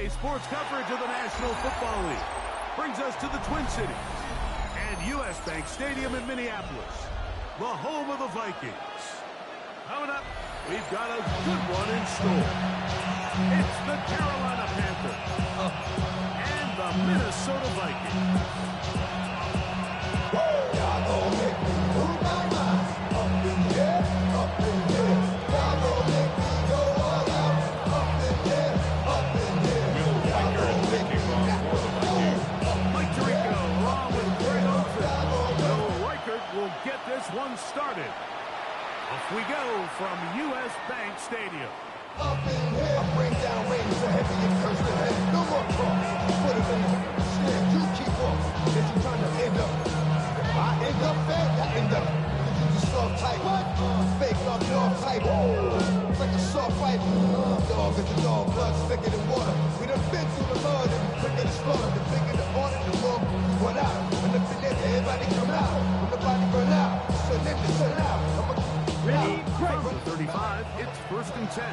sports coverage of the National Football League brings us to the Twin Cities and U.S. Bank Stadium in Minneapolis, the home of the Vikings. Coming up, we've got a good one in store. It's the Carolina Panthers and the Minnesota Vikings. Y'all gon' make me move my mind. Up in here, up in here. Y'all gon' make me go all out. Up in here, up in here. Y'all gon' make me Mike Tirico along with Greg Olsen. Bill Reichert will get this one started. Off we go from U.S. Bank Stadium. up in here. I bring down rain so heavy and curse the head. No more cross. Put it in the stand. You keep off. If you trying to end up. If I end up bad, I end up. You just soft type. What? Fake love, dog type. It's like a soft fight. Dog is the dog. Blood's thicker than water. We done been through the mud and we quicker to slaughter. The bigger the order, the more we run out. When the finish, everybody come out. When the body run out. So then the sun out. Ready, from the 35, it's 1st and 10.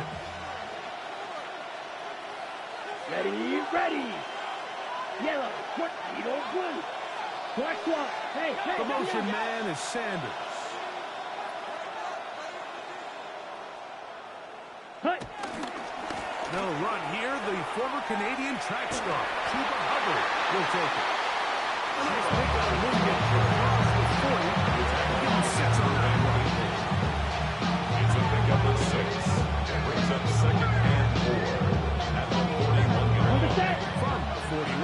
Ready, ready. Yellow, quick, blue. Black one. Hey, The motion man is Sanders. Hut. No run here. The former Canadian track star, Chuba Hubbard, will take it. A nice pick on Williams across the 40. He's getting 6 on that one. It's a pickup of 6. It brings up 2nd and 4. At the 41 yard line. From the 41,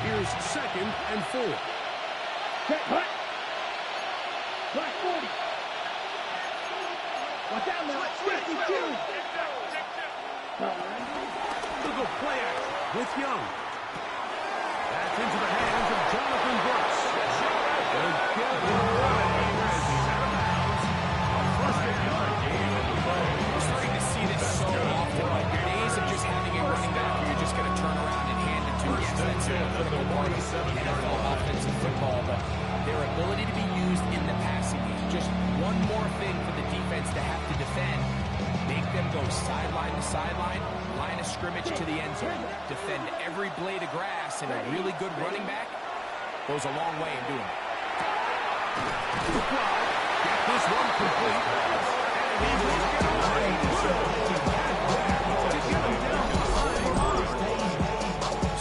here's 2nd and 4. Check, hut. Black 40. Watch out now. 52. Look at play action with Young. That's into the hands of Jonathan Brooks. Good kill in the run here as he's out of bounds. A 1st yard gain on the play. We're starting to see this so often. Like your days of just having a running back where you're just going to turn around and hand it to him. Yes, that's a critical part of NFL offensive football, but their ability to be used in the passing game. Just one more thing for the defense to have to defend. Make them go sideline to sideline, line of scrimmage to the end zone. Defend every blade of grass, and a really good running back goes a long way in doing it. Get this one complete. And he will get away. To get him down behind the line.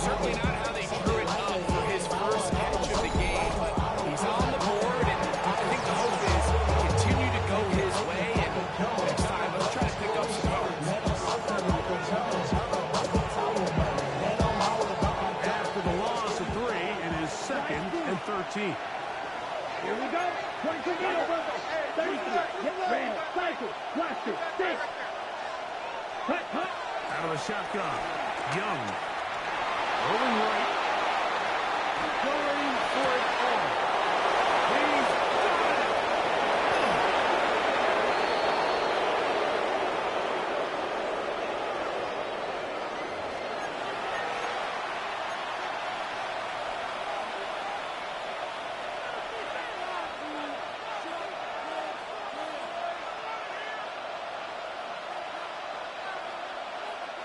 Certainly not how they drew it up for his first catch of the game, but he's on the board, and I think the hope is continue to go his way, and next time let's try to pick up some yards. After the loss of 3, it is 2nd and 13. Here we go. 22 over. 33. Ran, cycle, blaster, 6. Hut, hut. Out of the shotgun. Young. Rolling right. Going for it all. He's got it.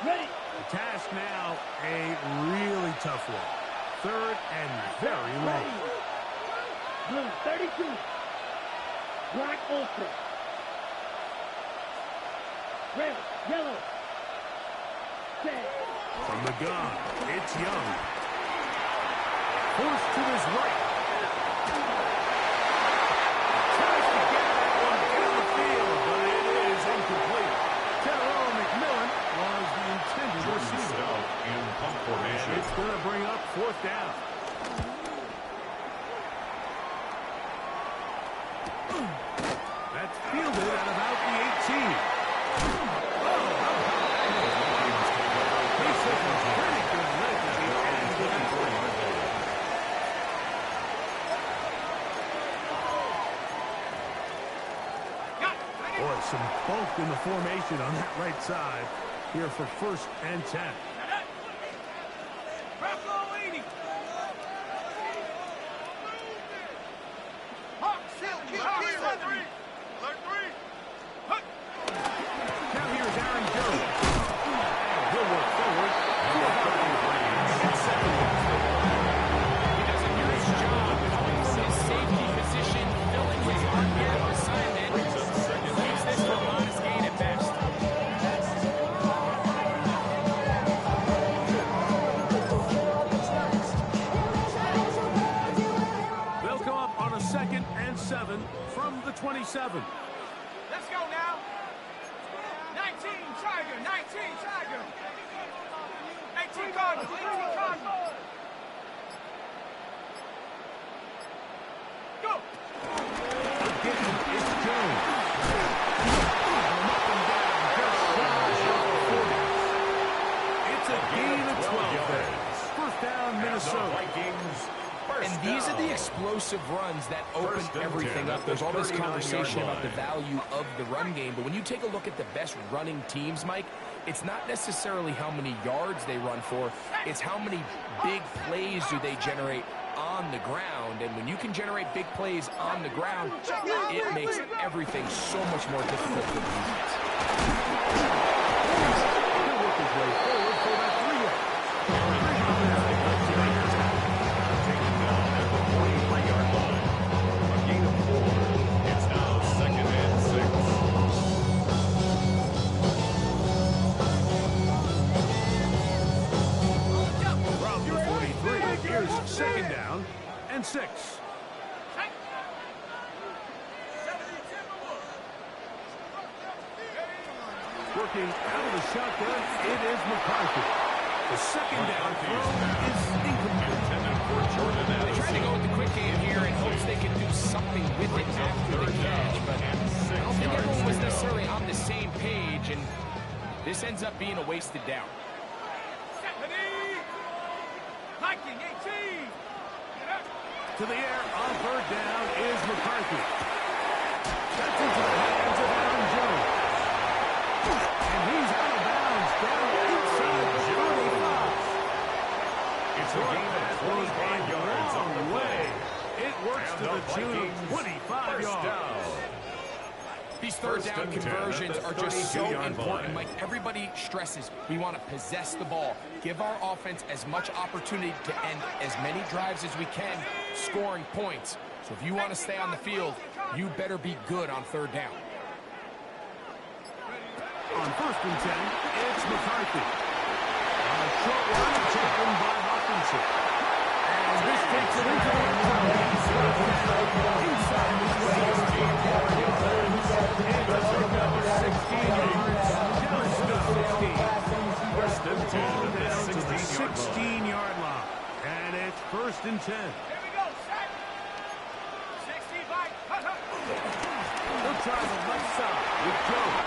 Ready. The task now, a really tough one. 3rd and very low. Blue 32. Black Ultra. Red, yellow. Set. From the gun, it's Young. Forced to his right. Tries to get that one down the field, but it is incomplete. Terrell McMillan was the intended receiver. In pump formation. And it's going to bring up 4th down. That's fielded at about the 18. Oh, how about that? He took a pretty good lick as he ends the Boy, some bulk in the formation on that right side here for 1st and 10. Now here's Aaron Jones. And he'll work forward. 2nd and 7 from the 27. Let's go now. 19 Tiger, 19 Tiger. 18 Cardinals, 18 Cardinals. Go. Again, it's Jones. It's a gain of 12 there. First down, Minnesota. Vikings. And these are the explosive runs that open everything up. There's all this conversation about the value of the run game, but when you take a look at the best running teams, Mike, it's not necessarily how many yards they run for, it's how many big plays do they generate on the ground. And when you can generate big plays on the ground, it makes everything so much more difficult for the defense. He'll work his way forward for that 3-yard. Second down and 6. Working out of the shotgun, it is McCarthy. The second down throw is incomplete. They try to go with the quick game here in hopes they can do something with it after the catch, but I don't think everyone was necessarily on the same page, and this ends up being a wasted down. Viking 18. To the air on third down is McCarthy. That's into the hands of Aaron Jones. And he's out of bounds down inside the 35. It's a gain of 25 yards on the way. It works to the tune of 25 yards. These third down conversions are just so important. Like everybody stresses, we want to possess the ball, give our offense as much opportunity to end as many drives as we can, scoring points. So if you want to stay on the field, you better be good on third down. On 1st and 10, it's McCarthy. On a short one, taken by Hawkinson. And this takes it into the inside the 16-yard line. And it's 1st and 10. Here we go, set. 60 Vike. He'll try the left side with Jones.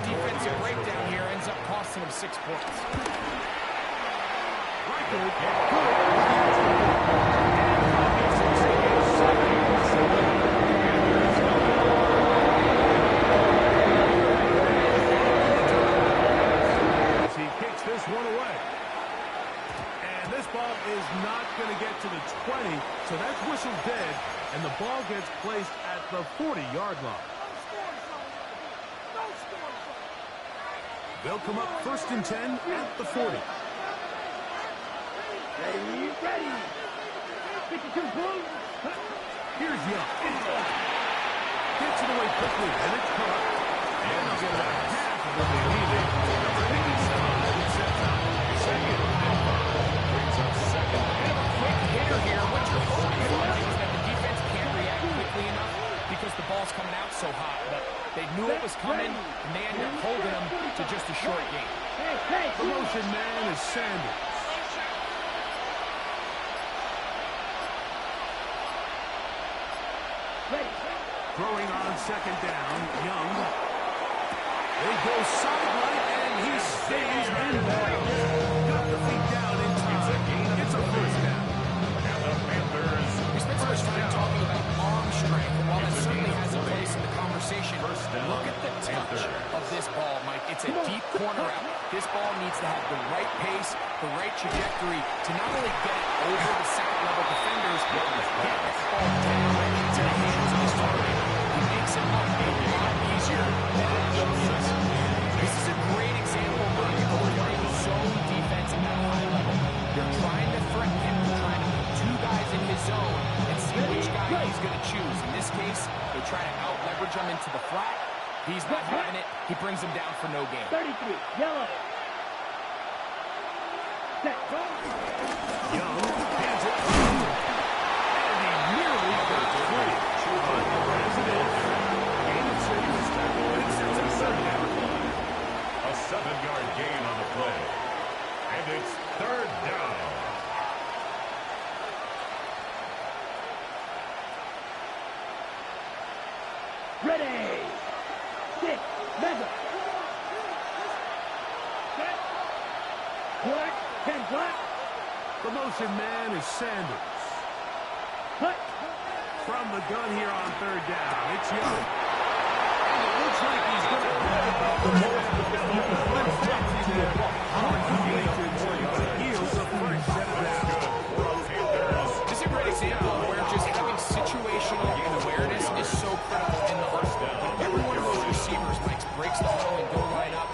Defensive breakdown here ends up costing him 6 points. He kicks this one away. And this ball is not going to get to the 20, so that's whistled dead, and the ball gets placed at the 40-yard line. They'll come up 1st and 10 at the 40. Ready. 52 blue. Here's Young. Gets it away quickly, and it's caught. And they'll get about half of what they needed. Number 87 sets out second and 5. Brings up second. And a quick hitter here. What you're hoping for is that the defense can't react quickly enough because the ball's coming out so hot. But they knew it was coming, and they ended up holding him to just a short game. The motion man is Sanders. Throwing on 2nd down, Young. They go sideline, and he stays in bounds. Got the feet down in time. It's a first down. And the Panthers. We spent so much time talking about arm strength, and while that certainly has a place in the conversation, look at the touch of this ball, Mike. It's a deep corner out. This ball needs to have the right pace, the right trajectory to not only get it over the second-level defenders, but get the ball down into the hands of his target. He makes it look a lot easier than it actually is. This is a great example brings him down for no gain. 33, yellow. Set, go. Young hands it through, and he nearly got free. But as it is, gain of 6, and it sets a 7 down. A 7-yard gain on the play. And it's 3rd down. Ready. 6, mega. Set. Black, 10 black. The motion man is Sanders. Cut. From the gun here on 3rd down, it's Young. And it looks like he's going to play about the most fancy there. Congratulations on the heels of first set of downs. This is a great example where just having situational awareness is so critical in the arsenal. When every one of those receivers breaks the huddle and go line up,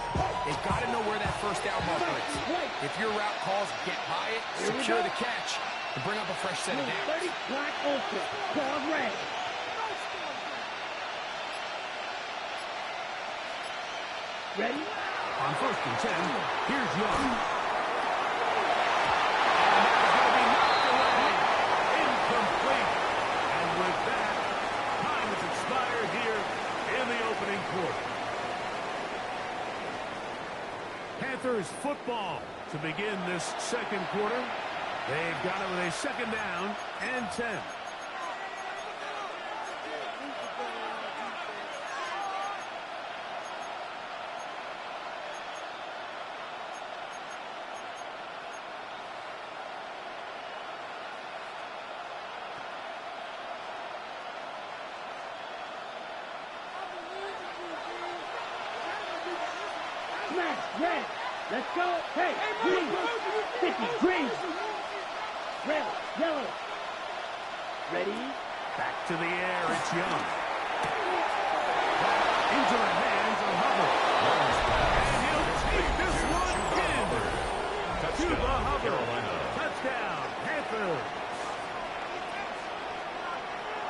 they've got to know where that first down marker is. If your route calls, get by it, secure the catch, and bring up a fresh set of downs. 30, black ultra, claws red. Ready? On 1st and 10, here's Young. Incomplete. And with that, time has expired here in the opening quarter. Panthers football to begin this 2nd quarter. They've got it with a 2nd down and 10. Smash, red. Let's go. Hey, green. 50, green. Red, yellow. Ready? Back to the air, it's Young. Into the hands of Hubbard. And he'll take this one in. To the Hubbard. Touchdown, Panthers.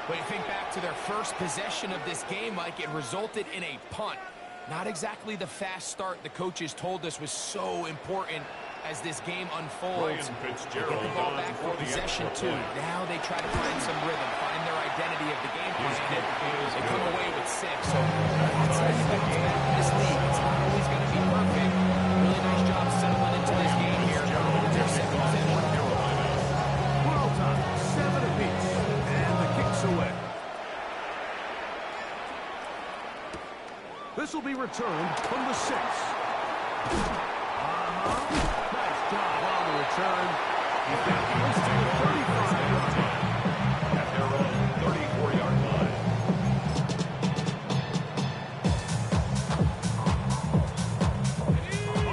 When you think back to their first possession of this game, Mike, it resulted in a punt. Not exactly the fast start the coaches told us was so important as this game unfolds. They get the ball back for possession 2. Now they try to find some rhythm, find their identity of the game plan, and they come away with 6. So that's how you bounce back in this league. It's not always going to be perfect. Really nice job settling into this game here. They're 2nd possession. Ball time, 7 apiece, and the kick's away. This will be returned from the 6. Nice job on the return. He's got close to the 35-yard line. At their own 34-yard line.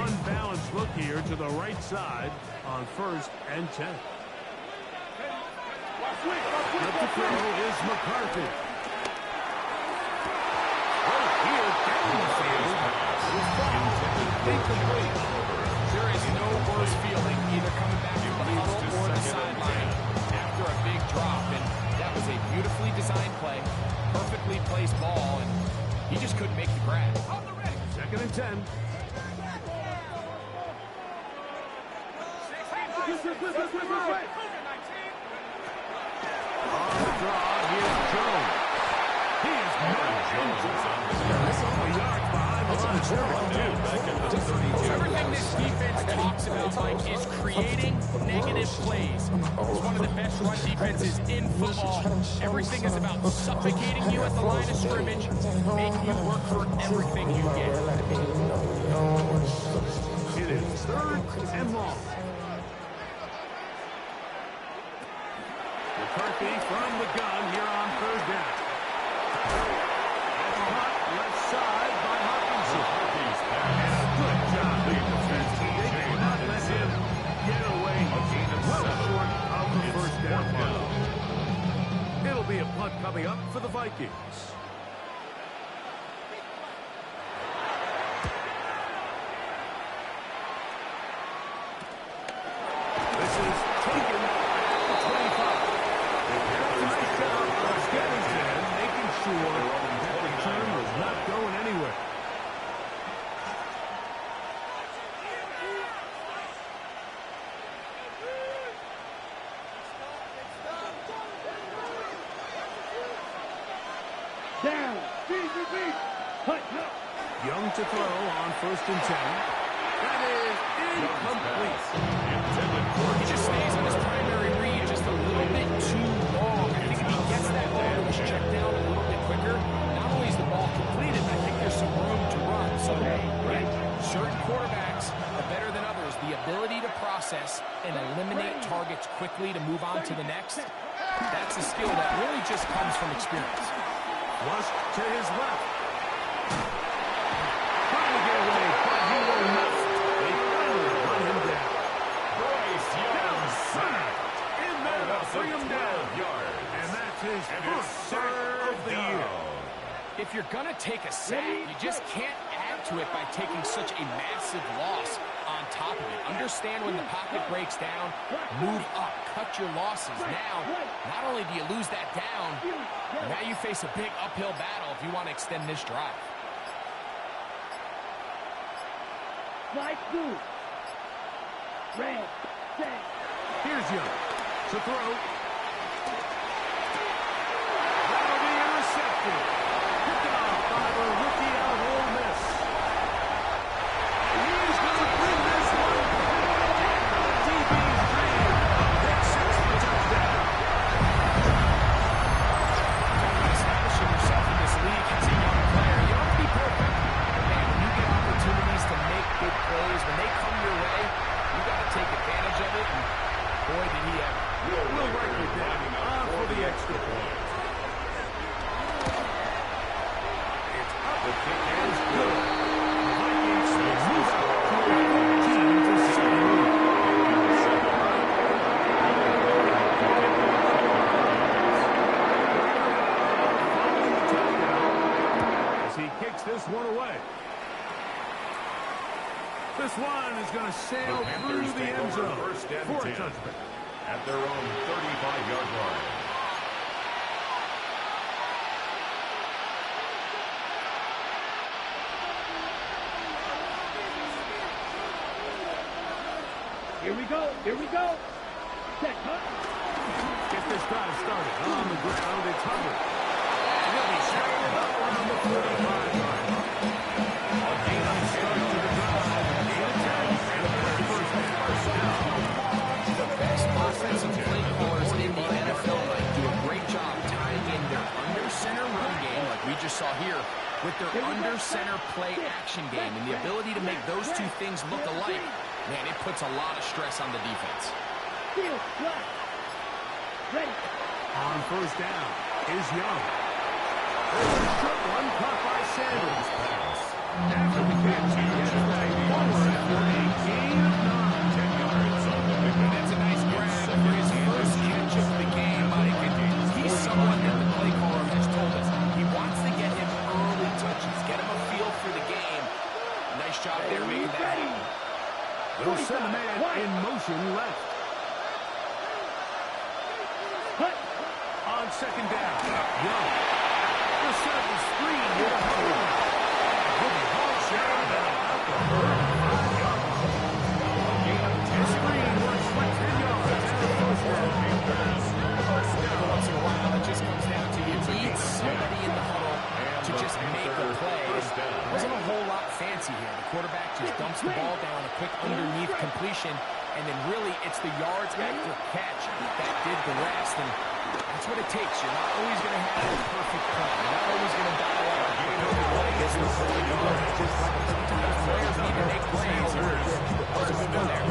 Unbalanced look here to the right side on 1st and 10. Up to throw is McCarthy. Here down the field. Incomplete. There is no worse feeling either coming back from the huddle or the sideline after a big drop. And that was a beautifully designed play, perfectly placed ball, and he just couldn't make the grab. 2nd and 10. On the draw, here's Jones. He is not injured. Everything this defense talks about, Mike, is creating negative plays. It's one of the best run defenses in football. Everything is about suffocating you at the line of scrimmage, making you work for everything you get. It is 3rd and long. McCarthy from the gun here on 3rd down. Left side by Hopkinson. And a good job in defense. They did not let him get away. Well short of the 1st down mark. It'll be a punt coming up for the Vikings. This is taken at the 25. Nice job of Skellington making sure that return was not going anywhere. to throw on 1st and 10. That is incomplete. He just stays on his primary read just a little bit too long. I think if he gets that ball to his check down a little bit quicker, not only is the ball completed, I think there's some room to run. So, certain quarterbacks are better than others. The ability to process and eliminate targets quickly to move on to the next, that's a skill that really just comes from experience. Flush to his left. Trying to get away, but he will not. They finally run him down. Bryce Young sacked. In there to bring him down. And that's his first sack of the year. If you're going to take a sack, you just can't add to it by taking such a massive loss on top of it. Understand when the pocket breaks down, move up, cut your losses. Now, not only do you lose that down, now you face a big uphill battle if you want to extend this drive. Slide through. Red, set. Here's Young to throw. That'll be intercepted. Picked off by the rookie out of Ole Miss. And he's going to bring this one back. DB's dream. Pick 6 for touchdown. Establishing yourself in this league as a young player, you don't have to be perfect. But man, when you get opportunities to make big plays, when they come your way, you got to take advantage of it. And boy, did he ever. We'll write it down for the extra point. It's up. The kick is good. The Vikings move up to a 14-7 lead. As he kicks this one away. This one is going to sail through the end zone for a touchdown. At their own 35-yard line. Here we go. Here we go. Set, huh? Get this drive started. On the ground, it's Hubbard. And he'll be shouting it up around the 45 line. A gain on start to the drive. 8 attempts and a first down. The best offensive play callers in the NFL might do a great job tying in their under-center run game, like we just saw here, with their under-center play action game. And the ability to make those two things look alike, man, it puts a lot of stress on the defense. Field, flat. Ready. On first down is Young. There's a short one caught by Sanders. After the catch, he gets back forward for a gain of 9. 10 yards on the big. That's a nice grab for his first catch of the game, Mike. And he's someone that the play caller has told us he wants to get him early touches, get him a feel for the game. Nice job there making that happen. They'll send a man in motion left. Cut. On second down, Young. The set of the screen with Hubbard. Good ball shot and about the 35-yard line. His screen works for 10 yards and a first down. Every once in a while, it just comes down to you need somebody in the huddle to just make a play. It wasn't a whole lot fancy here. The quarterback just dumps the ball down, a quick underneath completion, and then really it's the yards after catch that did the rest. And that's what it takes. You're not always going to have a perfect play. You're not always going to dial up a perfect play. It's the play you go. Sometimes players need to make plays. There's a good one there.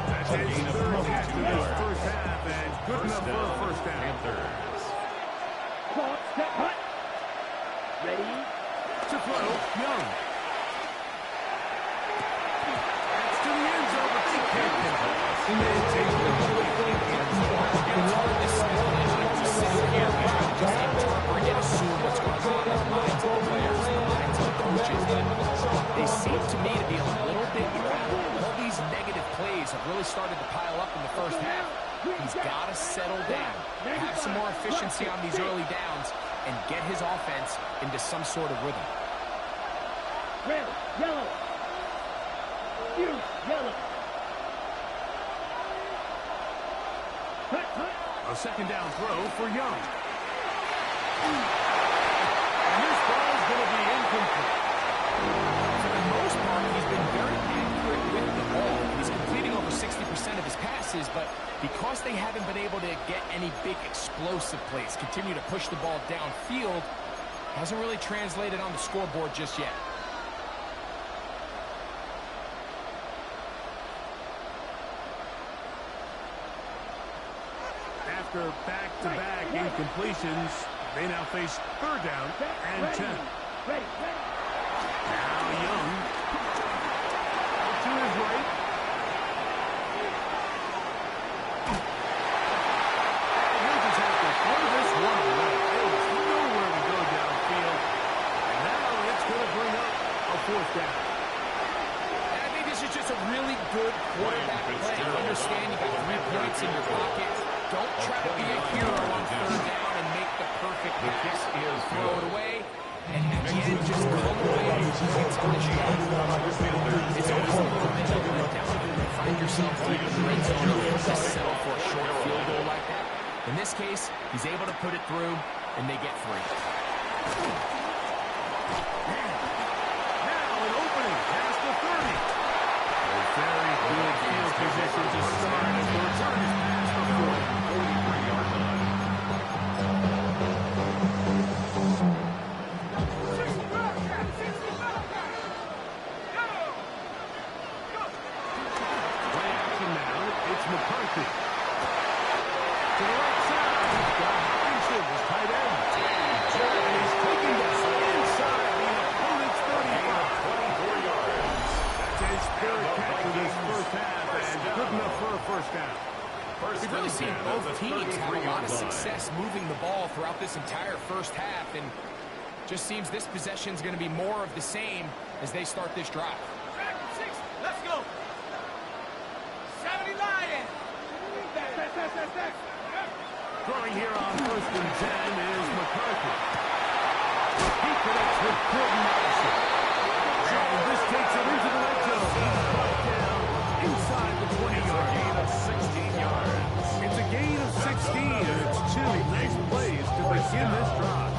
That's his third catch of this first half, and good enough for a first down. Panthers. Cross, set, cut. Ready. To throw, Young. That's to the end zone, but they can't get it. And they take the ball. It's hard to speculate to sit here and just interpret and assume what's going on in the minds of the players and the minds of the coaches. But they seem to me to be a little bit rattled. All these negative plays have really started to pile up in the first half. He's got to settle down, have some more efficiency on these early downs, and get his offense into some sort of rhythm. Red, yellow. Use yellow. Cut, cut. A second down throw for Young. And this ball is going to be incomplete. but because they haven't been able to get any big explosive plays, continue to push the ball downfield, hasn't really translated on the scoreboard just yet. After back-to-back incompletions, they now face third down and 10. Now Young to his right. And he'll just have to throw this one away. There's nowhere to go downfield. And now it's going to bring up a fourth down. And I think this is just a really good quarterback play. You understand you got 3 points in your pocket. Don't try to be a hero on third down and make the perfect pass. Throw it away, and at the end, just come away with points on the shot. It's always a little bit of a letdown when you find yourself deep in the red zone and just settle for a short field goal like that. In this case, he's able to put it through, and they get 3. Now an opening past the 30. A very good field position to start as the return is past the 43-yard line. Play action now. It's McCarthy. To the right side. He's got Hopkinson, his tight end. And he's taking this inside the opponent's 35. 24 yards. That's his third catch of this first half, and good enough for a first down. We've really seen both teams have a lot of success moving the ball throughout this entire first half, and just seems this possession is going to be more of the same as they start this drive. Let's go. 70 Lion. Throwing here on first and 10 is McCarthy. He connects with Gordon Madison. And this takes him into the red zone. He's brought down inside the 20-yard line. Gain of 16 yards. It's a gain of 16, and it's 2 nice plays to begin this drive.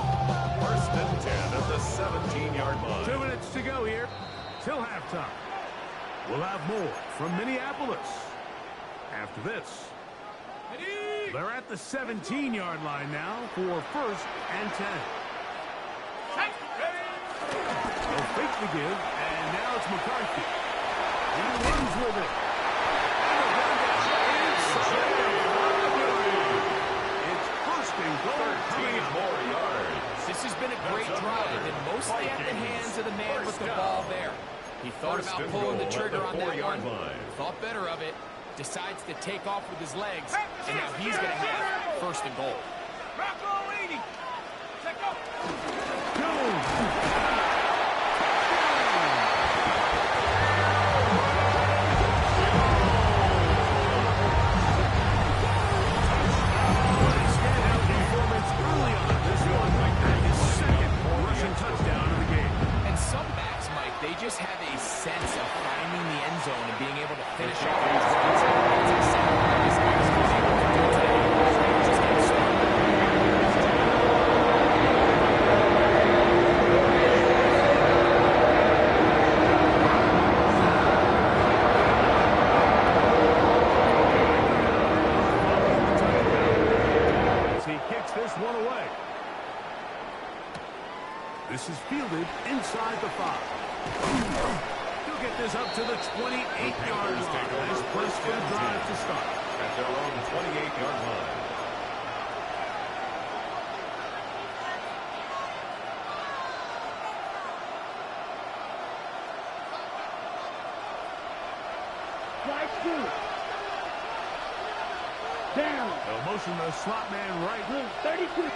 First and 10 at the 17-yard line. 2 minutes to go here till halftime. We'll have more from Minneapolis after this. They're at the 17-yard line now for first and 10. They'll fake the give, and now it's McCarthy. He runs with it. It's first and goal coming up. More yards. This has been a great drive, and mostly at the hands of the man with the ball there. He thought First about and pulling the goal at trigger the on that 4-yard one, line. thought better of it, decides to take off with his legs, and now he's going to have first and goal. Touchdown of the game. And some backs, Mike, they just have a sense of finding the end zone and being able to finish off these runs. As I said, this guy's been able to do today. Just getting started. As he kicks this one away. This is fielded inside the 5. He'll get this up to the 28-yard line. Nice place for the drive to start. At their own 28-yard line. Strike 2. Down. They'll motion the slot man right. 32.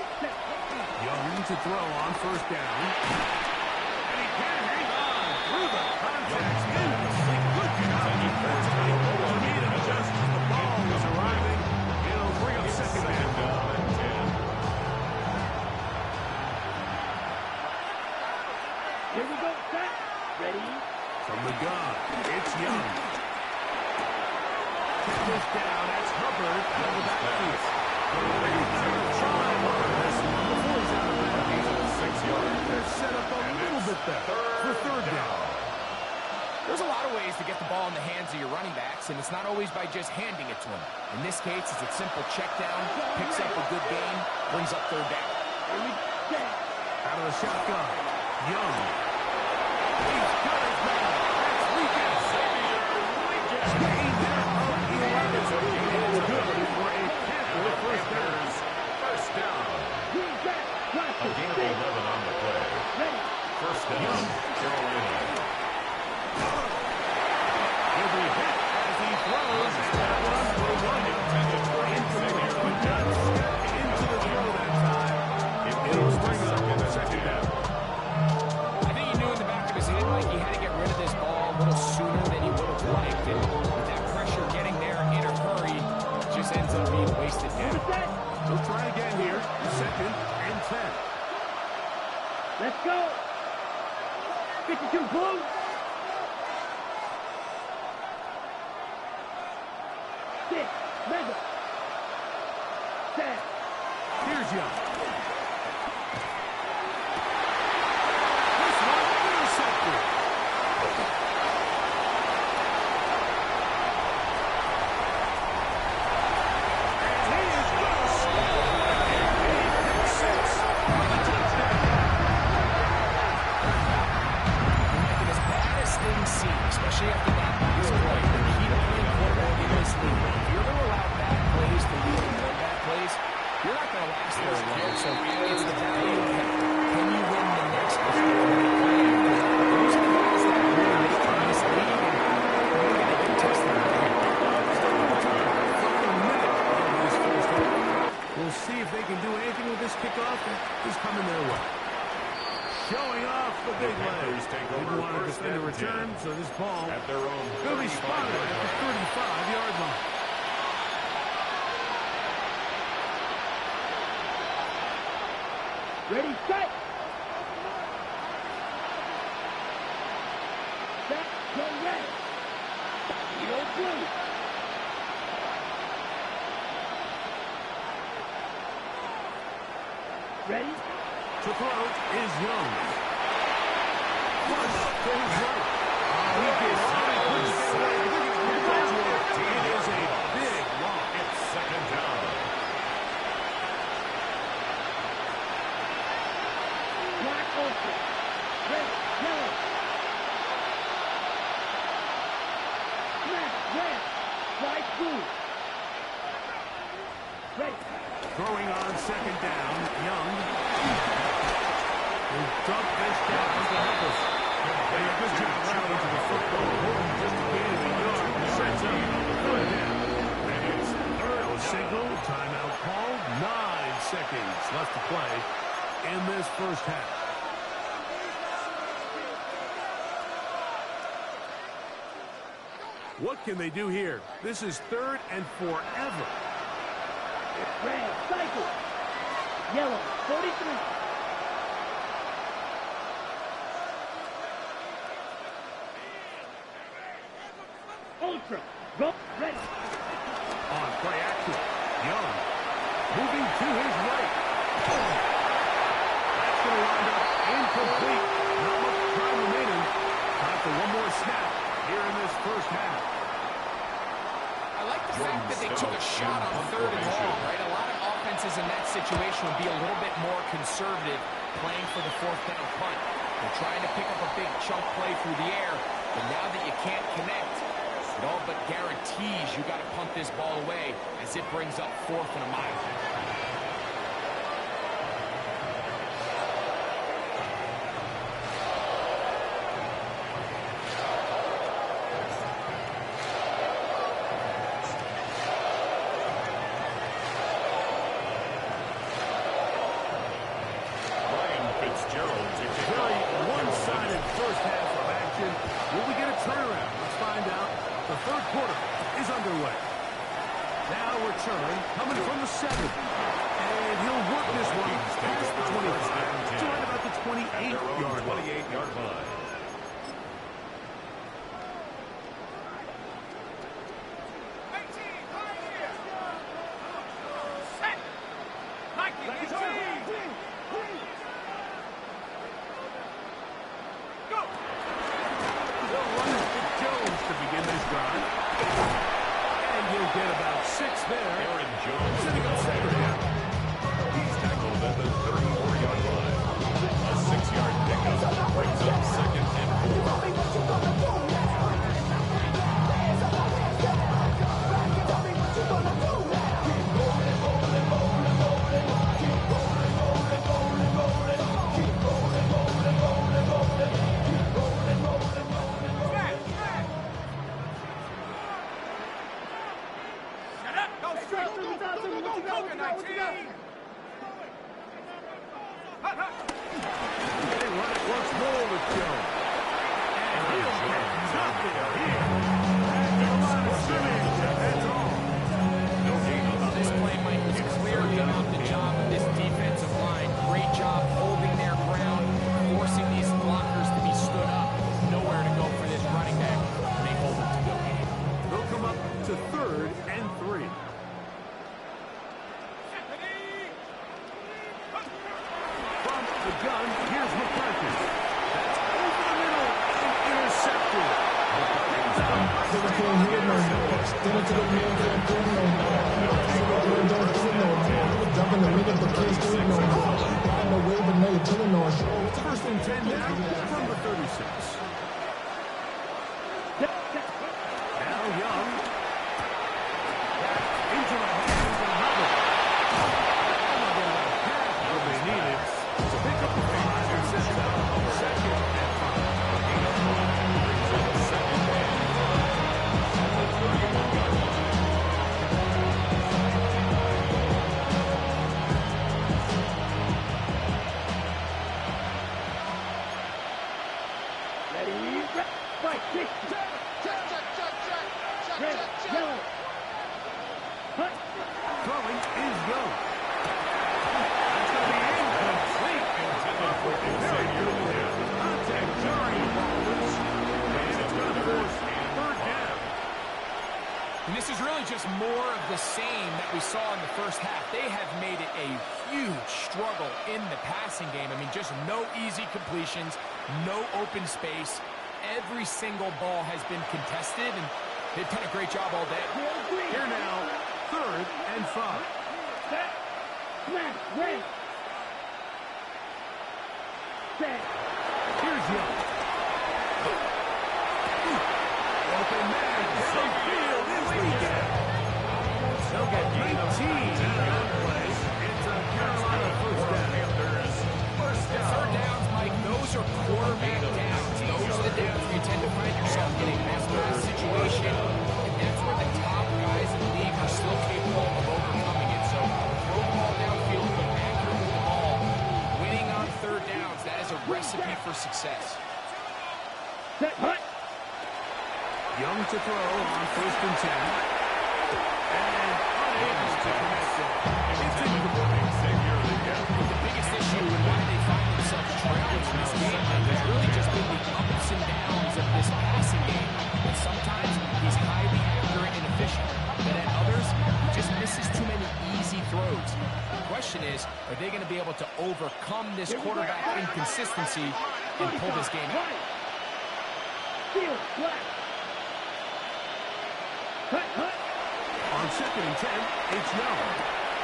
Young to throw on first down. And he can't hang on through the contacts. Good job defensively to meet him just as the ball was arriving. It'll bring up second down. Here we go. Set. Ready. From the gun, it's Young. Kick this down. That's Hubbard out of the backfield. Try Hubbard before he's out of bounds. 6 yards. They're set up a little bit better for third down. There's a lot of ways to get the ball in the hands of your running backs, and it's not always by just handing it to them. In this case, it's a simple check down, picks up a good gain, brings up third down. Out of the shotgun, Young. He's got his man. That's Weekend. Gain there of 11. It's good for a Panther first down. First down. A gain of 11 on the play. First down, Carolina. He'll be hit as he throws. That one for one. Incomplete, but not stepped into the throw that time. It'll bring up the second down. I think he knew in the back of his head like he had to get rid of this ball a little sooner than he would have liked. And with that pressure getting there in a hurry, it just ends up being wasted down. We'll try again here. Second and 10. Let's go. 52 Blue. Six. Mega. 10. Here's Young. This one intercepted. And he is going to score. And he picks 6 for the touchdown. And as bad as things seem, especially after that last play, the key to playing quarterback in this league, if you're going to allow bad plays to lead to more bad plays, you're not going to last very long. So it's the value of that. Can you win the next before you play? Those are the guys that really make it in this league, and you're going to get tested right here. We'll see if they can do anything with this kickoff that is coming their way. Showing off the big leg. Didn't want to defend a return, so this ball At their own will be spotted at the 35-yard line. Ready, set. Set, go red. Go blue. Ready? To throw is Young. Flush to his right. He gets it is a big loss. It's second down. Black open. Red, yellow. Black, red. White, blue. Ready. Throwing on second down, Young. He'll dump this down to help us. They a good job rallying to the football. Horton just a gain of a yard. Sets up third down. And it's third signal. Timeout called. 9 seconds left to play in this first half. What can they do here? This is third and forever. Red, cycle. Yellow, 43. Ultra, go, ready. On play action, Young moving to his right. That's going to wind up incomplete. Not much time remaining. Time for one more snap here in this first half. I like the fact that they took a shot on third and long, right? A lot of offenses in that situation would be a little bit more conservative playing for the fourth down punt. They're trying to pick up a big chunk play through the air, but now that you can't connect, it all but guarantees you got to punt this ball away as it brings up 4th and a mile. Very one-sided first half of action. Will we get a turnaround? Let's find out. The third quarter is underway. Now return coming from the 7. And he'll work this one past the 25 to right about the 28-yard line. 28-yard line. get about 6 there. Aaron Jones Sitting on second down. He's tackled at the 34-yard line. A 6-yard pickup brings up second and 4. They run it once more with Jones. And he'll get nothing here. Back to the line of scrimmage, and that's all. No gain on the This play, Mike, was clearly about the job of this defensive line. Great job holding their ground, forcing these blockers to be stood up. Nowhere to go for this running back. They hold them to no gain. They'll come up to 3rd and 3. From the gun, here's McCarthy. That's over the middle and intercepted. It's 1st and 10 now from the 36. Now Young. Back into the hands of Hubbard. What they needed to pick up the 5 and set it up 2nd and 5. Ready, fight, kick. Red, yellow. Hut. Throwing is Young. That's going to be incomplete. Intended for Xavier. Contact jarring ballers. And it's going to force 3rd down. And this is really just more of the same that we saw in the first half. They have made it a huge struggle in the passing game. I mean, just no easy completions, no open space. Every single ball has been contested, and they've done a great job all day. Here now, 3rd and 5. Set. Snap. Red. Set. Here's Young. Open man, downfield is weekend. They'll get 19 out of that play. It's a Carolina 1st down. Third downs, Mike, those are quarterback downs. Those are the downs where you tend to find yourself in a pass situation, and that's where the top guys in the league are still capable of overcoming it. So throw the ball downfield, be accurate with the ball. Winning on 3rd downs, that is a recipe for success. Set. Hut. Young to throw on 1st and 10. And unable to connect it. It's incomplete. Xavier again. The biggest issue and why they find themselves trailing in this game has really just been the ups and downs of this passing game. And sometimes he's highly accurate and efficient, but at others, he just misses too many easy throws. The question is, are they going to be able to overcome this quarterback inconsistency and pull this game out? Field. Flat. Hut. Hut. On 2nd and 10, it's Young.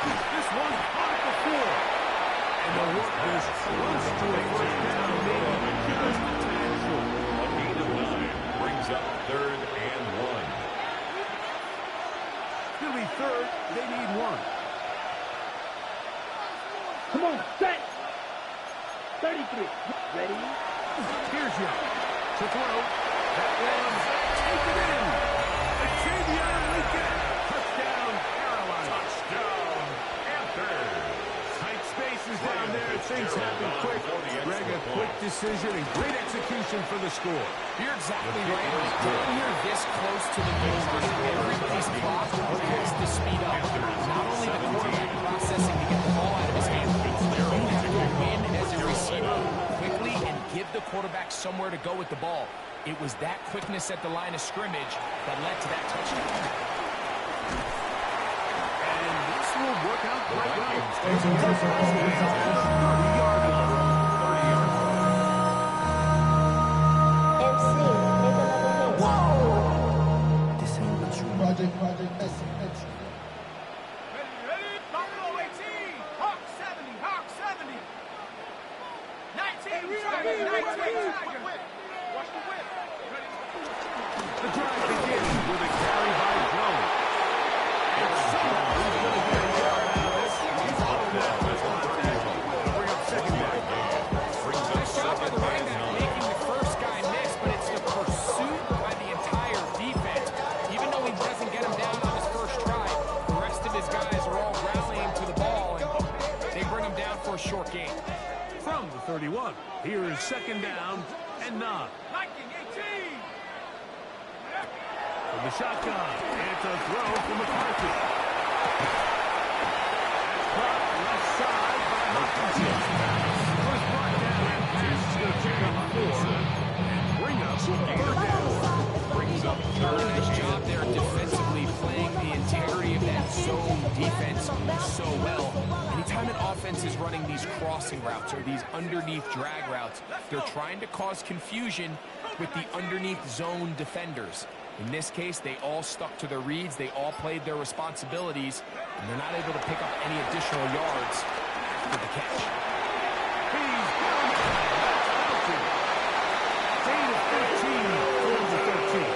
This one caught at the 4. And they'll work this close to a 1st down, maybe just a tad short. A gain of 9 brings up 3rd and 1. It's going to be 3rd. They need 1. Come on. Set. 33. Ready. Here's Young to throw. That one, take it in. Xavier Weekend. Touchdown, Carolina. Touchdown, Panthers. Tight spaces down there. Things happen quick. Greg, a quick decision and great execution for the score. You're exactly right. When you're this close to the goal line, everybody's clock has to speed up. Not only the quarterback processing to get the ball out of his hands, you have to win as a receiver quickly and give the quarterback somewhere to go with the ball. It was that quickness at the line of scrimmage that led to that touchdown. And this will work out quite well. Project S. 31. Here is second down and 9. Viking 18. From the shotgun, it's a throw from McCarthy. Caught left side by Hopkinson. First brought down, and pass is going to pick up 4 and bring up third down. Brings up Really nice job there defensively, playing the integrity of that zone defense so well. Anytime an offense is running these crossing routes or these underneath drag routes, they're trying to cause confusion with the underneath zone defenders. In this case, they all stuck to their reads, they all played their responsibilities, and they're not able to pick up any additional yards after the catch. He's down there. Gain of 13 from the 13.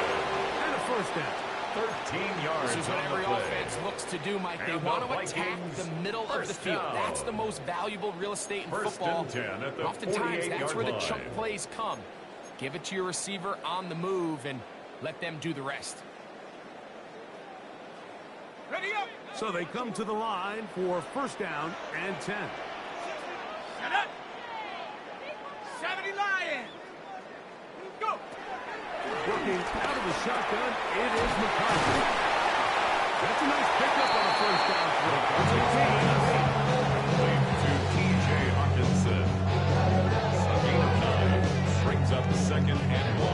And a first down. 13 yards. This is what on every the play. offense looks to do, Mike. They And want the to attack Vikings the middle of the first field. down. That's the most valuable real estate in First football. and 10 at the Oftentimes, 48-yard that's where the line. chunk plays come. Give it to your receiver on the move and let them do the rest. Ready up. So they come to the line for first down and 10. Shut up. 70 Lions. Go. Working out of the shotgun, it is McCarthy. That's a nice pickup on a first down throw. That's a To T.J. Hawkinson. A gain of 9. Brings up second and 1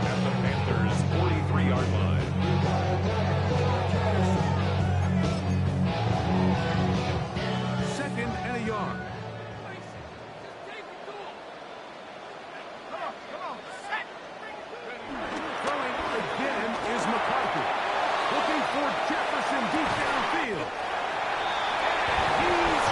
at the Panthers' 43-yard line. second and a yard. Come on. Set. Throwing again is McCarthy. Looking for Jefferson deep downfield. He's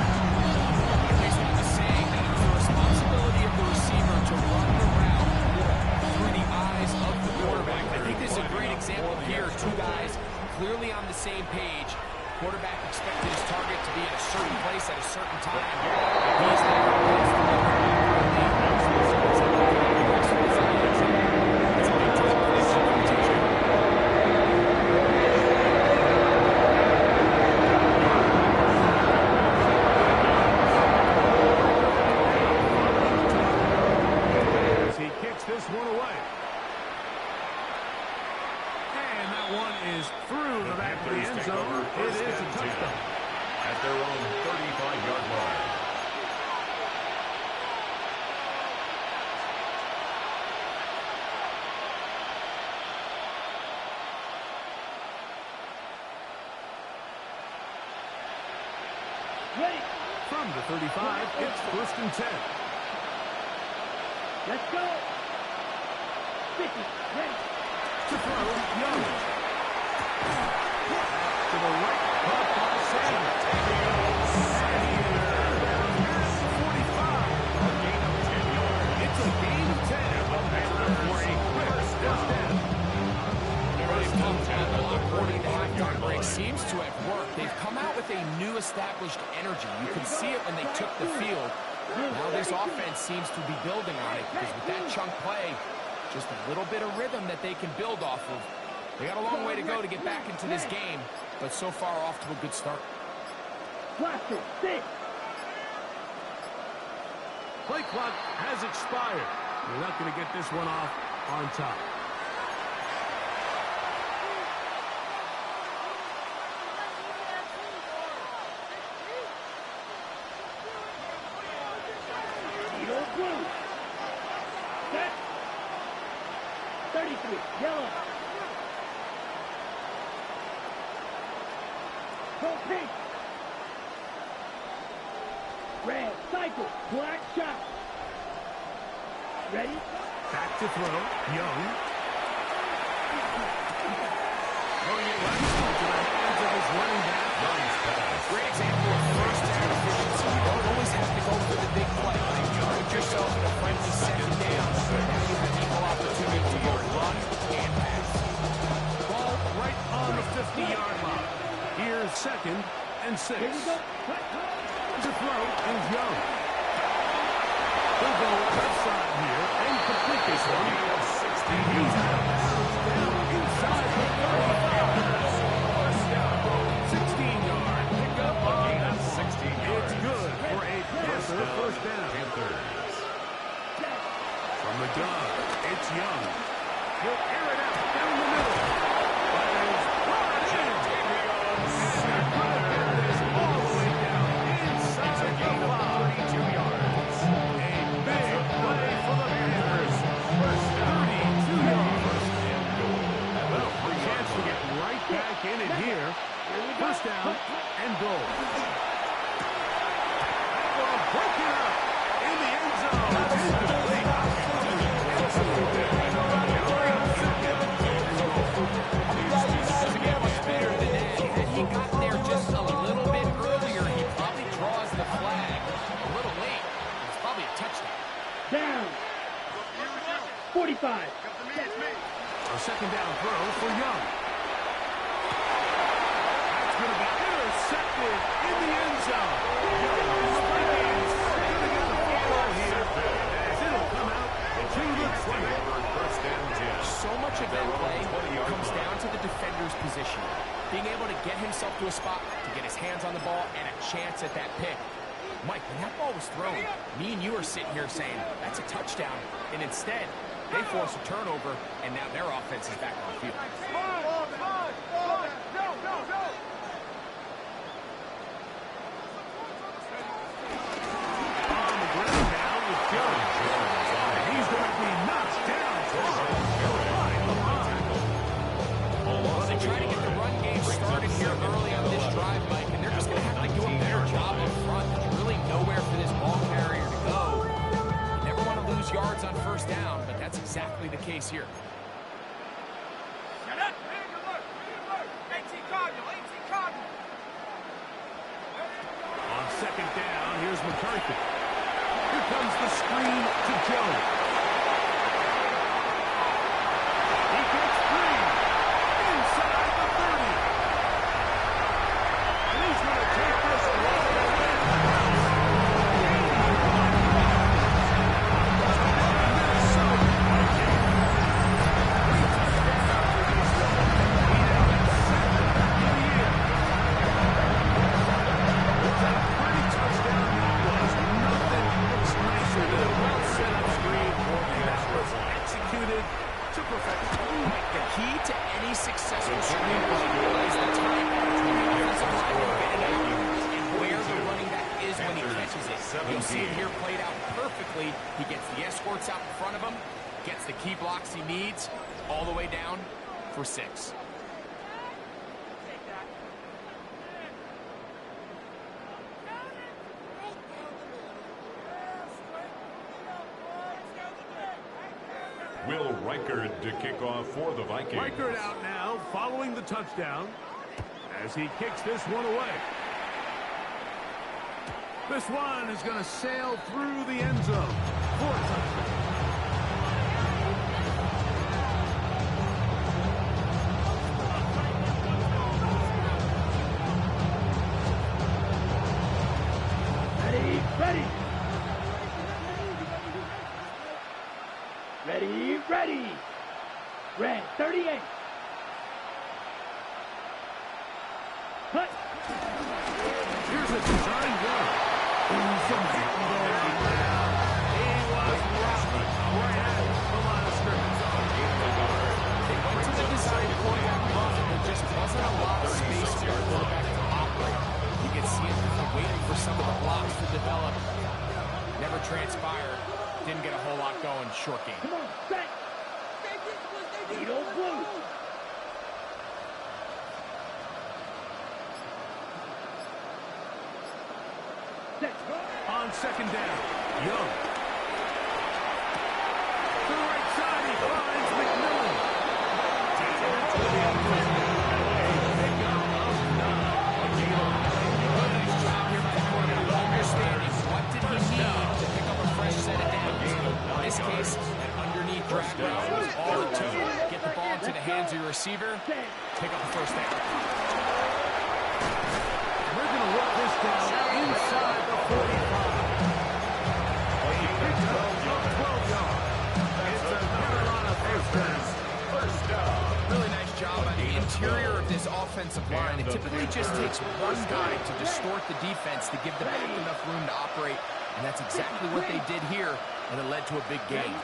There's one saying that it's the responsibility of the receiver to run the route through the eyes of the quarterback. I think this is a great example here. Two guys clearly on the same page. Quarterback expected his target to be in a certain place at a certain time. He's as he kicks this one away. And that one is through the back of the end zone. It is a touchdown. At their own 35-yard line. Ready. From the 35, it's first and 10. Let's go. 50. Ready. To throw, Young. To the right, caught by Sanders. 45. A gain of 10 yards. It's a gain of 10. The Panthers for a quick First down. down. They've come down the block according to halftime break. Seems to have worked. They've come out with a new established energy. You can see it when they took the field. Now this offense seems to be building on it because with that chunk play, just a little bit of rhythm that they can build off of. They got a long way to go to get back into this game, but so far off to a good start. Blaster. 6. Play clock has expired. You're not going to get this one off on top. Yellow blue. Set. 33. Yellow. Go pink. Red. Cycle. Black shot. Ready? Back to throw. Young. Throwing it right into the hands of his running back. Nice pass. Great example of first down efficiency. You don't always have to go for the big play. Put yourself in a friendly second down. Now you have equal opportunity to both run and pass. Ball right on the 50-yard line. Here's second and 6. Here we go. To throw is Young. He'll go left side here and complete this one. Gain of 60 He's yards. down inside the 35. first down. Panthers. From the gun, it's Young. He'll air it out down the middle. Fires brought in. And they're going to get this all the way down inside the 32 yards. A big play for the Panthers. First 32 yards. Well, a chance to get right back in it here. First down and goal. That ball broken up in the end zone. Incomplete. Better than that. Had he gotten there just a little bit earlier, he probably draws the flag a little late. It's probably a touchdown. Down. 45. A second down throw for Young. That's going to be intercepted in the end zone. The Vikings are going to get the football here as it'll come out to the 20. So much of that play comes down to the defender's position. Being able to get himself to a spot, to get his hands on the ball, and a chance at that pick. Mike, when that ball was thrown, me and you are sitting here saying, that's a touchdown. And instead, they force a turnover, and now their offense is back on the field. On the ground now with Jones. And he's going to be knocked down. Well, they try to get the run game started here early on this drive, Mike, and they're just going to have to do a better job up front. There's really nowhere for this ball carrier to go. You never want to lose yards on first down, but that's exactly the case here. On second down, here's McCarthy. Here comes the screen to Jones. He gets free inside the 30. And he's going to take this one to perfection. The key to any successful screen play is the time between the offensive lineman getting out and where the running back is when he catches it. You'll see it here played out perfectly. He gets the escorts out in front of him, gets the key blocks he needs, all the way down for 6. Will Reichard to kick off for the Vikings. Reichard out now following the touchdown as he kicks this one away. This one is going to sail through the end zone for a touchdown. Ready. Red 38. Cut. Here's a design run. Some hitting going on now. He was robbing right at the line of scrimmage. They went to the design quarterback run, and there just wasn't a lot of space for the quarterback to operate. You can see him waiting for some of the blocks to develop. Never transpired. Didn't get a whole lot going. Short game. Come on, set. Needle blue. Set. On second down, Young. To the right side, he finds McMillan. Nice job here by the quarterback. Understanding what did he need to pick up a fresh set of downs. In this case, an underneath drag route was all it took. Get the ball into the hands of your receiver, pick up the first down. We're going to work this down inside the 45. He picks it up 12 yards. It's a Carolina first down. First down. Really nice job on the interior of this offensive line. It typically just takes one guy to distort the defense to give the back enough room to operate. And that's exactly what they did here, and it led to a big gain.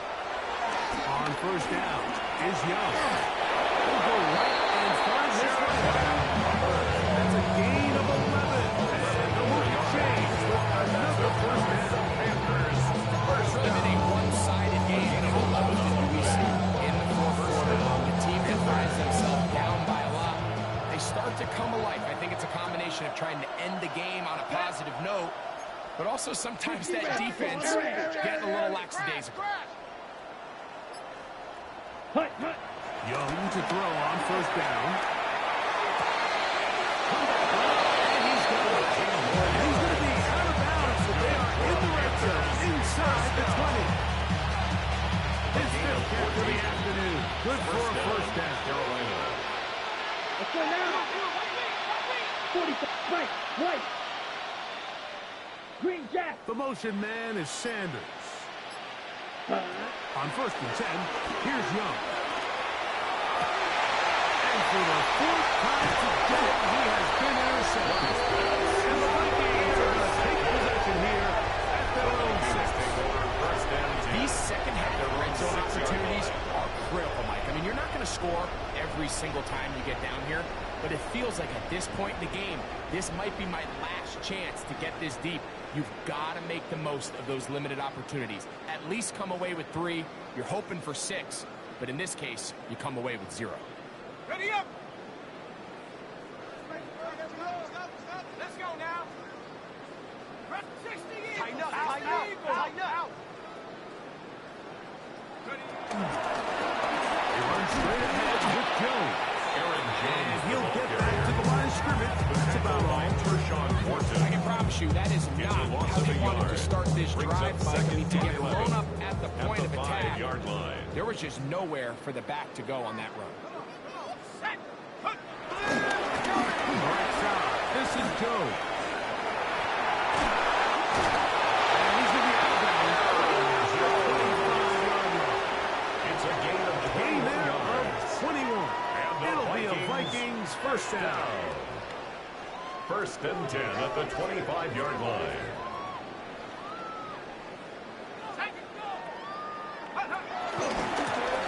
On first down is Young. He'll go right and find his way down. That's a gain of 11. And the move changed with another first down. Panthers It's really been a one-sided game for most of the week. In the fourth quarter, the team that finds themselves down by a lot, they start to come alive. I think it's a combination of trying to end the game on a positive note, but also sometimes that defense getting a little lackadaisical. Young to throw on first down. And he's got it. He's going to be out of bounds, but they are in the red zone inside the 20. His fifth catch of the afternoon. Good for a first down. Carolina. Let's go now. 45, right. Green Jack. The motion man is Sanders. On first and 10, here's Young. And for the fourth time today, he has been intercepted. And the Vikings are going to take possession here at their own 6. These second-half red zone opportunities are critical, Mike. I mean, you're not going to score every single time you get down here, but it feels like at this point in the game, this might be my last chance to get this deep. You've got to make the most of those limited opportunities. At least come away with 3. You're hoping for 6, but in this case, you come away with 0. Ready up! Let's go now! 60 Eagles! Tighten up! Tighten up! He runs straight ahead with Jones. And he'll get back to the line of scrimmage. That's about all. I can promise you that is not how they wanted to start this drive, Mike. I mean, to get blown up at the point of attack, there was just nowhere for the back to go on that run. Right side. This is Jones. And he's going to be out of bounds. It's a gain of 21. It'll be a Vikings first down. First and 10 at the 25-yard line.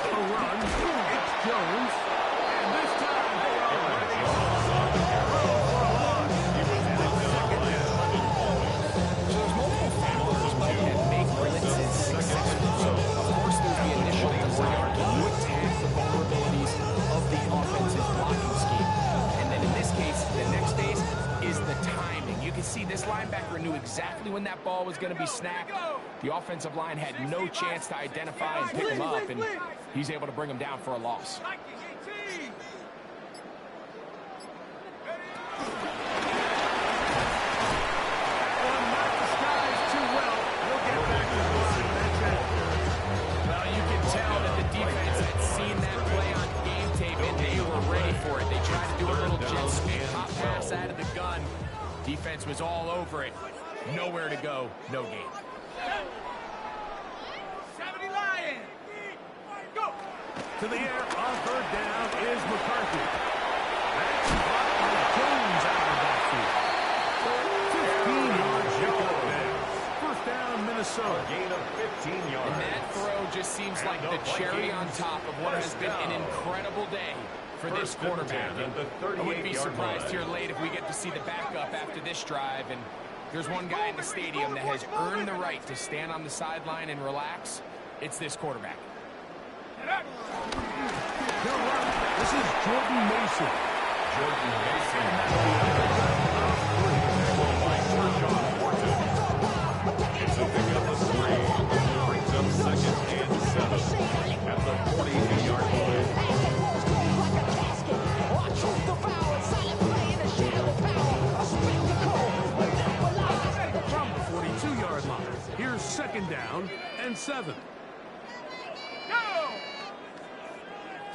A run. It's Jones. And this time they are ready. So there's multiple factors that make blitzes successful. Of course, there's the initial desire to attack the vulnerabilities of the offensive blocking scheme. And then in this case, the next phase is the timing. You can see this linebacker knew exactly when that ball was going to be snapped. The offensive line had no chance to identify and pick him up, and he's able to bring him down for a loss. Well, you can tell that the defense had seen that play on game tape, and they were ready for it. They tried to do a little jet sweep, hot pass out of the gun. Defense was all over it. Nowhere to go, no gain. 70 Lions! Go! To the air on third down is McCarthy. That's blocked by Jones out of the backfield. 15 yards short there. First down, Minnesota. Gain of 15 yards. And that throw just seems like the cherry on top of what has been an incredible day for this quarterback. I wouldn't be surprised here late if we get to see the backup after this drive. And there's one guy in the stadium that has earned the right to stand on the sideline and relax. It's this quarterback. This is Jordan Mason. It's a pick up of 3. Brings up second and 7 at the 48-yard line. From the 42-yard line, here's second down and 7. Go!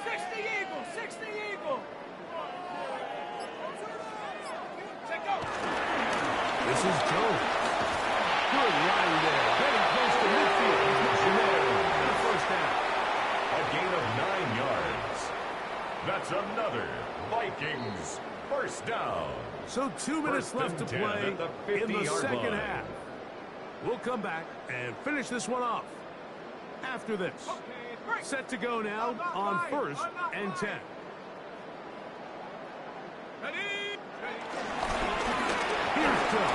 60 Eagles! 60 Eagles! Check go! This is Jones. Good line there. Getting close to midfield. He's pushing there. And a first down. A gain of 9 yards. That's another Vikings first down. So 2 minutes First left to and 10 play at the in the 50-yard second line. half. We'll come back and finish this one off. After this, set to go now on 1st and 10. Here's Joe.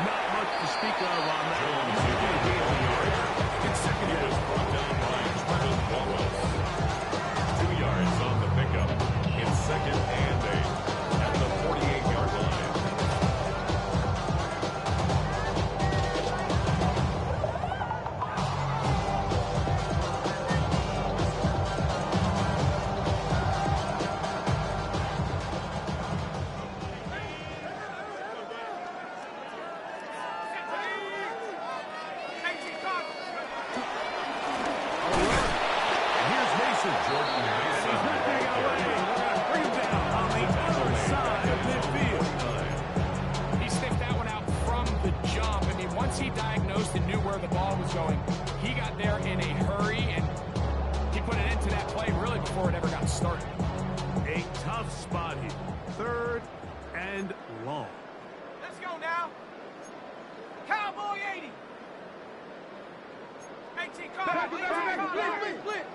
Not much to speak of on that one. Consecutive brought down by Travis Wallace. 2 yards on the pickup. It's 2nd and 8 at the 48-yard line. He diagnosed and knew where the ball was going. He got there in a hurry, and he put an end to that play really before it ever got started. A tough spot here. 3rd and long. Let's go now. Cowboy 80. 18 card. Blitz.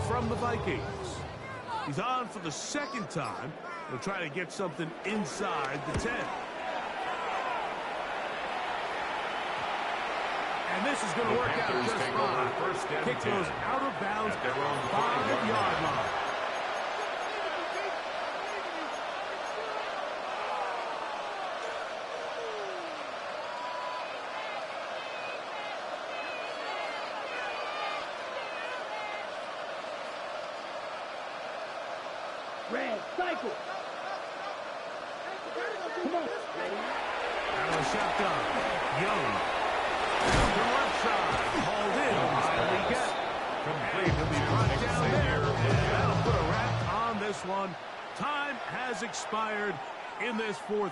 From the Vikings. He's on for the 2nd time. He'll try to get something inside the 10. And this is going to work out just fine. Kick goes out of bounds at their own 5-yard line. Red, cycle. Come on. Out of the shotgun. Young. Down the left side. Hauled in by Leggett. Complete. He'll be brought down there. And that'll put a wrap on this one. Time has expired in this 4th.